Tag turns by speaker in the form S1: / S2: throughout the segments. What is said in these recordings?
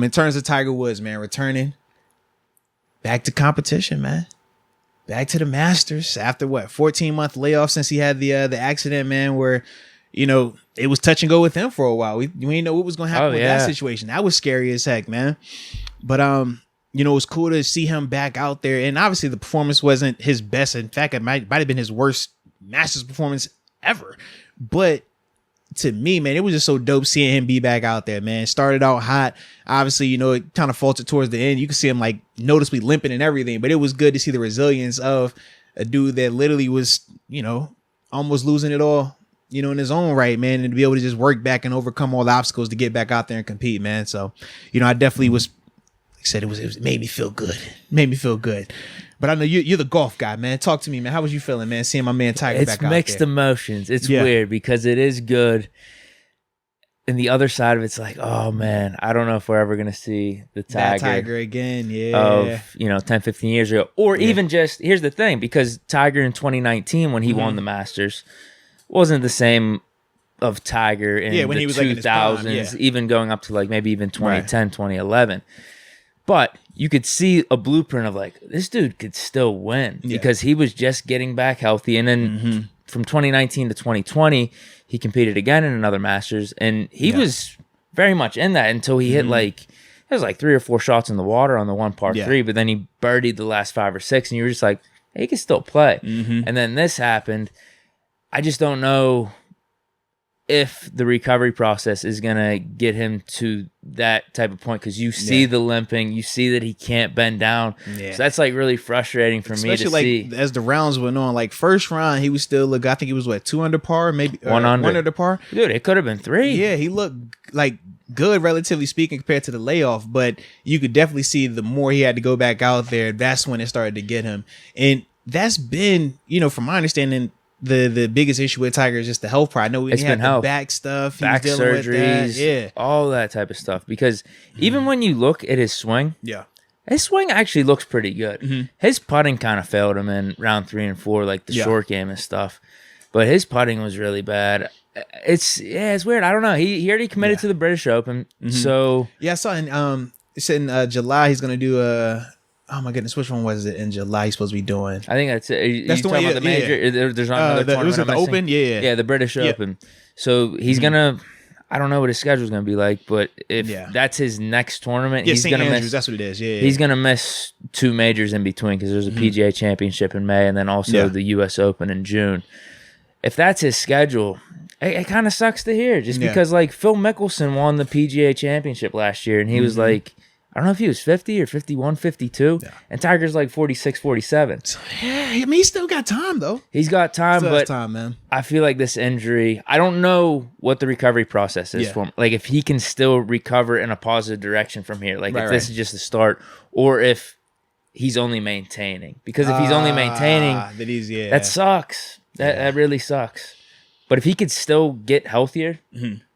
S1: In terms of Tiger Woods, man, returning back to competition, man. Back to the Masters after 14-month layoff since he had the accident, man, where, it was touch and go with him for a while. We didn't know what was going to happen with that situation. That was scary as heck, man. But, it was cool to see him back out there. And obviously the performance wasn't his best. In fact, it might have been his worst Masters performance ever. But to me, man, it was just so dope seeing him be back out there, man. Started out hot. Obviously, it kind of faltered towards the end. You could see him like noticeably limping and everything, but it was good to see the resilience of a dude that literally was, almost losing it all, in his own right, man, and to be able to just work back and overcome all the obstacles to get back out there and compete, man. So, I definitely was, like I said, it made me feel good. Made me feel good. But I know you're the golf guy, man. Talk to me, man. How was you feeling, man, seeing my man Tiger back out there?
S2: It's mixed emotions. It's weird because it is good. And the other side of it's like, oh, man, I don't know if we're ever going to see the
S1: Tiger again,
S2: of, 10, 15 years ago. Or even just, here's the thing, because Tiger in 2019, when he won the Masters, wasn't the same of Tiger in
S1: when
S2: the
S1: he was
S2: 2000s, even going up to like maybe even 2010, 2011. But you could see a blueprint of like, this dude could still win because he was just getting back healthy. And then from 2019 to 2020, he competed again in another Masters. And he was very much in that until he hit it was like 3 or 4 shots in the water on the one par 3. But then he birdied the last 5 or 6. And you were just like, hey, he can still play. And then this happened. I just don't know if the recovery process is going to get him to that type of point, because you see the limping, you see that he can't bend down. So that's like really frustrating for me to see.
S1: As the rounds went on, like first round, he was still I think he was 2 under par, maybe
S2: 1
S1: under par.
S2: Dude, it could have been 3.
S1: Yeah, he looked like good, relatively speaking, compared to the layoff, but you could definitely see the more he had to go back out there, that's when it started to get him. And that's been, from my understanding, the biggest issue with Tiger is just the health part. I know he had the back stuff,
S2: back surgeries,
S1: with
S2: all that type of stuff. Because even when you look at his swing, his swing actually looks pretty good. His putting kind of failed him in round 3 and 4, like the short game and stuff. But his putting was really bad. It's weird. I don't know. He already committed to the British Open, so
S1: I saw it's in July. He's gonna do oh my goodness, which one was it in July he's supposed to be doing?
S2: I think that's it. That's the one, about the major. There's not another tournament.
S1: Was it the Open? Yeah,
S2: the British Open. So he's gonna. I don't know what his schedule's gonna be like, but if that's his next tournament, he's gonna miss.
S1: That's what it is. Yeah,
S2: he's gonna miss 2 majors in between, because there's a PGA Championship in May and then also the U.S. Open in June. If that's his schedule, it kind of sucks to hear. Just because like Phil Mickelson won the PGA Championship last year, and he was like, I don't know if he was 50 or 51, 52, and Tiger's like 46, 47.
S1: So, he's still got time, though.
S2: He's got time, but
S1: man.
S2: I feel like this injury, I don't know what the recovery process is for him. Like, if he can still recover in a positive direction from here, like if this is just the start, or if he's only maintaining. Because if he's only maintaining, that sucks. That really sucks. But if he could still get healthier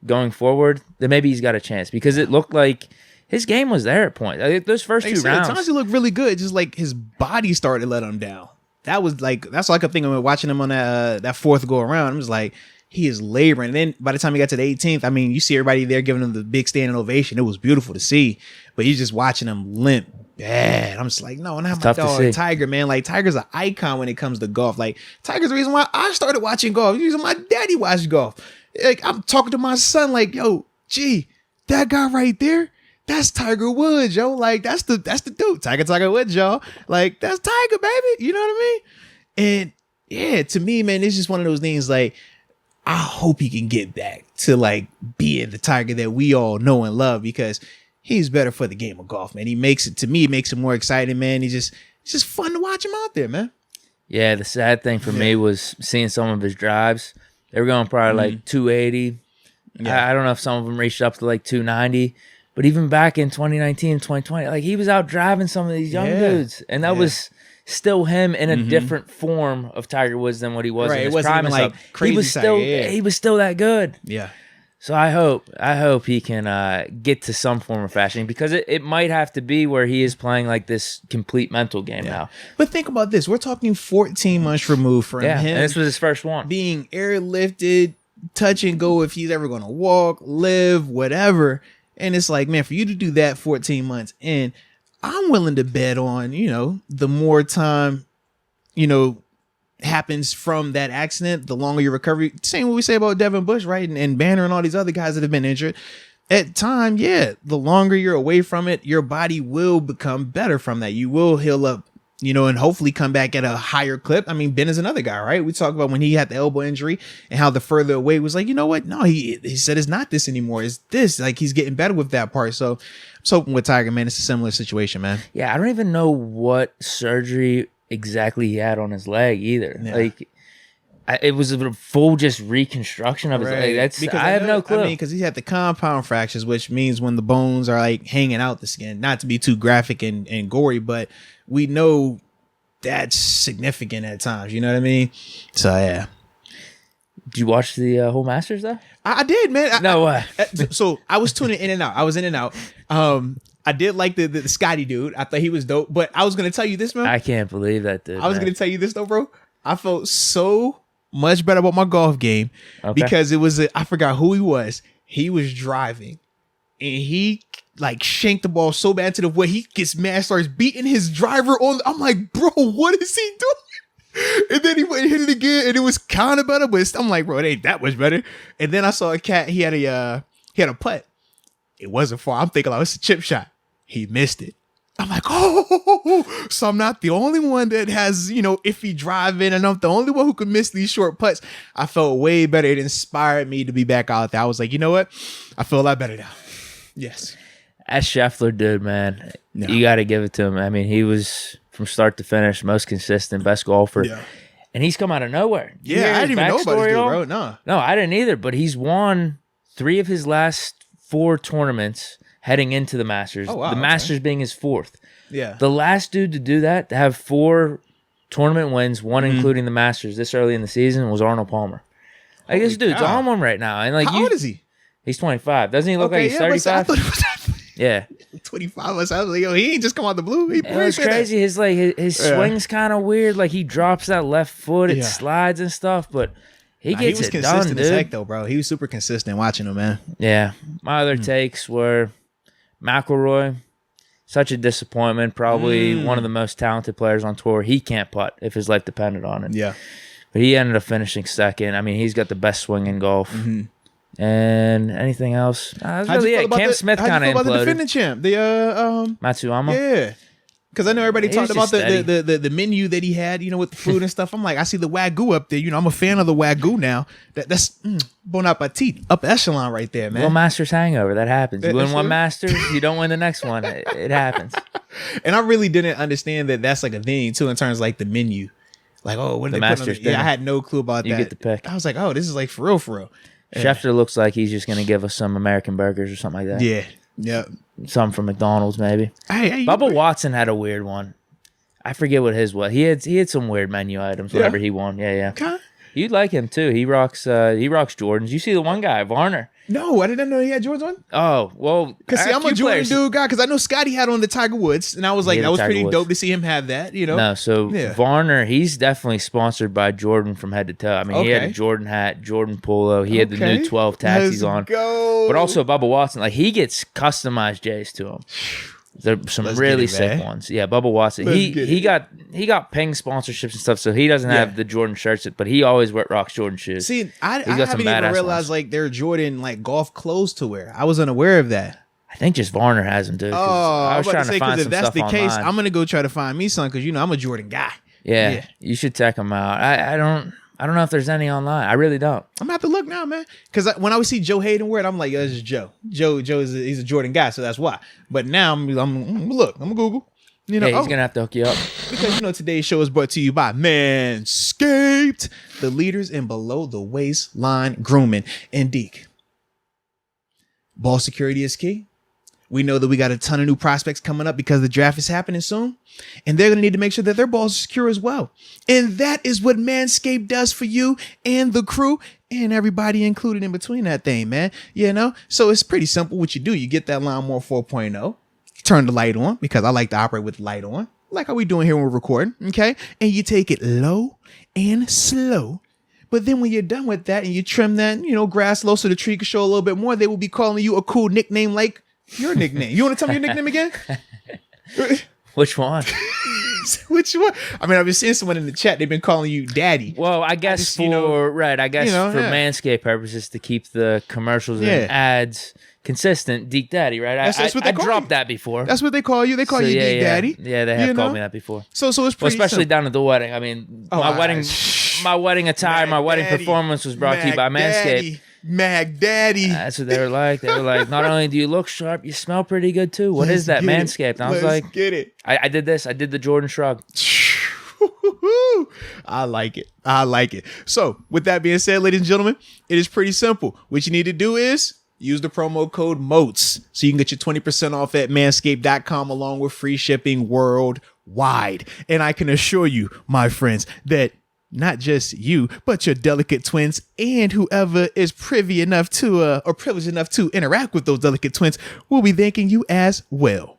S2: going forward, then maybe he's got a chance. Because it looked like his game was there at points. Those first 2 rounds.
S1: Sometimes he looked really good. Just like his body started to let him down. That's all I kept thinking when watching him on that 4th go around. I was like, he is laboring. And then by the time he got to the 18th, I mean, you see everybody there giving him the big standing ovation. It was beautiful to see. But you're just watching him limp bad. I'm just like, no, not my dog Tiger, man. Like, Tiger's an icon when it comes to golf. Like, Tiger's the reason why I started watching golf. The reason my daddy watched golf. Like, I'm talking to my son like, yo, gee, that guy right there, that's Tiger Woods, yo. Like, that's the dude. Tiger Woods, y'all. Like, that's Tiger, baby. You know what I mean? And yeah, to me, man, it's just one of those things. Like, I hope he can get back to like being the Tiger that we all know and love, because he's better for the game of golf, man. He makes it more exciting, man. It's just fun to watch him out there, man.
S2: Yeah, the sad thing for me was seeing some of his drives. They were going probably like 280. I don't know if some of them reached up to like 290. But even back in 2019 and 2020, like, he was out driving some of these young dudes. And that was still him in a different form of Tiger Woods than what he was in his prime. Like,
S1: crazy
S2: he was still that good.
S1: Yeah.
S2: So I hope he can get to some form of fashion, because it might have to be where he is playing like this complete mental game now.
S1: But think about this. We're talking 14 months removed from him.
S2: And this was his first one.
S1: Being airlifted, touch and go if he's ever going to walk, live, whatever. And it's like, man, for you to do that 14 months in, I'm willing to bet on, the more time, happens from that accident, the longer your recovery. Same what we say about Devin Bush, right? And Banner and all these other guys that have been injured. At time, the longer you're away from it, your body will become better from that. You will heal up, and hopefully come back at a higher clip. I mean, Ben is another guy, right? We talk about when he had the elbow injury and how the further away it was like, you know what? No, he said it's not this anymore. It's this. Like, he's getting better with that part. So I'm hoping with Tiger, man, it's a similar situation, man.
S2: Yeah, I don't even know what surgery exactly he had on his leg either. Yeah. Like, it was a full just reconstruction of his leg. I have no clue.
S1: I mean, because he had the compound fractures, which means when the bones are like hanging out the skin. Not to be too graphic and gory, but we know that's significant at times. You know what I mean? So yeah.
S2: Did you watch the whole Masters though?
S1: I did, man.
S2: No way.
S1: So I was tuning in and out. I was in and out. I did like the Scotty dude. I thought he was dope. But I was gonna tell you this, man.
S2: I can't believe that dude.
S1: I was gonna tell you this though, bro. I felt so much better about my golf game because it was I forgot who he was. He was driving and he like shanked the ball so bad to the way he gets mad, starts beating his driver on. I'm like, bro, what is he doing? And then he went and hit it again, and it was kind of better, but I'm like, bro, it ain't that much better. And then I saw a cat. He had a putt. It wasn't far. I'm thinking, like, it's a chip shot. He missed it. I'm like, oh, so I'm not the only one that has, iffy driving, and I'm the only one who can miss these short putts. I felt way better. It inspired me to be back out there. I was like, you know what? I feel a lot better now. Yes.
S2: That Scheffler dude, man, you got to give it to him. I mean, he was from start to finish most consistent, best golfer. Yeah. And he's come out of nowhere.
S1: Yeah, I didn't even know about this dude, bro.
S2: No, I didn't either. But he's won 3 of his last 4 tournaments heading into the Masters. Oh, wow, the Masters being his 4th.
S1: Yeah.
S2: The last dude to do that, to have 4 tournament wins, one including the Masters this early in the season, was Arnold Palmer. Like, this dude's on one right now. And like,
S1: how old is he?
S2: He's 25. Doesn't he look like he's 35? Yeah.
S1: 25. I was like, yo, he ain't just come out the blue.
S2: It was crazy. His swing's kind of weird. Like, he drops that left foot, it slides and stuff, but he gets it done, dude. He was consistent as heck,
S1: though, bro. He was super consistent watching him, man.
S2: Yeah. My other takes were McIlroy, such a disappointment. Probably one of the most talented players on tour. He can't putt if his life depended on it.
S1: Yeah.
S2: But he ended up finishing second. I mean, he's got the best swing in golf. Mm-hmm. And anything else? That's really it. Cam Smith kind of imploded.
S1: The defending champ,
S2: Matsuyama?
S1: Yeah. Because I know everybody talked about the menu that he had, with the food and stuff. I'm like, I see the Wagyu up there. I'm a fan of the Wagyu now. That's bon appetit, up echelon right there, man.
S2: Well, Masters hangover. That happens. You win one Masters, you don't win the next one. It happens.
S1: And I really didn't understand that that's like a thing, too, in terms of like the menu. Like, oh, what did they put on the... Yeah, I had no clue about that.
S2: You get the pick.
S1: I was like, oh, this is like for real, for real.
S2: Scheffler looks like he's just going to give us some American burgers or something like that.
S1: Yeah. Yeah.
S2: Some from McDonald's, maybe.
S1: Hey,
S2: Bubba Watson had a weird one. I forget what his was. He had some weird menu items whenever he won. Yeah.
S1: Okay.
S2: You'd like him too. He rocks Jordans. You see the one guy, Varner.
S1: No, I didn't know he had Jordans on.
S2: Oh, well.
S1: Because see, I'm a Jordan dude guy. Because I know Scotty had on the Tiger Woods, and I was like, that was pretty dope to see him have that.
S2: No, so Varner, he's definitely sponsored by Jordan from head to toe. I mean, he had a Jordan hat, Jordan polo. He had the new 12 taxis on.
S1: Go.
S2: But also Bubba Watson, like he gets customized J's to him. There's some really sick ones. Yeah, Bubba Watson. He got Ping sponsorships and stuff, so he doesn't have the Jordan shirts, but he always rocks Jordan shoes.
S1: See, I haven't even realized like they're Jordan like golf clothes to wear. I was unaware of that.
S2: I think just Varner has them, dude.
S1: Oh, I was trying to find some stuff online. If that's the case, I'm gonna go try to find me some because I'm a Jordan guy.
S2: Yeah, you should check them out. I don't know if there's any online. I really don't.
S1: I'm gonna have to look now, man. Because when I would see Joe Hayden wear it, I'm like, this is Joe. Joe he's a Jordan guy, so that's why. But now I'm gonna Google.
S2: He's gonna have to hook you up.
S1: Because today's show is brought to you by Manscaped, the leaders in below the waistline grooming. And Deke, ball security is key. We know that we got a ton of new prospects coming up because the draft is happening soon. And they're going to need to make sure that their balls are secure as well. And that is what Manscaped does for you and the crew and everybody included in between that thing, man. So it's pretty simple what you do. You get that Lawnmower 4.0. You turn the light on because I like to operate with the light on. Like how we doing here when we're recording, okay? And you take it low and slow. But then when you're done with that and you trim that, grass low so the tree can show a little bit more, they will be calling you a cool nickname like Your nickname. You want to tell me your nickname again?
S2: Which one?
S1: Which one? I mean, I've been seeing someone in the chat. They've been calling you Daddy.
S2: Well, I guess for
S1: yeah.
S2: Manscaped purposes to keep the commercials and ads consistent, Deke Daddy, right?
S1: That's what they call
S2: dropped
S1: you.
S2: that before.
S1: That's what they call you. They call you Deke Daddy.
S2: Yeah, they have called me that before.
S1: So it's pretty
S2: especially
S1: simple.
S2: down at the wedding. I mean, my wedding attire, my wedding performance was brought to you by Manscaped.
S1: Mag Daddy.
S2: That's what they were like. They were like, not only do you look sharp, you smell pretty good too. What is that, Manscaped? And I was like,
S1: get it.
S2: I did this. I did the Jordan shrug.
S1: I like it. I like it. So with that being said, ladies and gentlemen, it is pretty simple. What you need to do is use the promo code MOATS so you can get your 20% off at manscaped.com along with free shipping worldwide. And I can assure you, my friends, that not just you, but your delicate twins and whoever is privy enough to or privileged enough to interact with those delicate twins will be thanking you as well.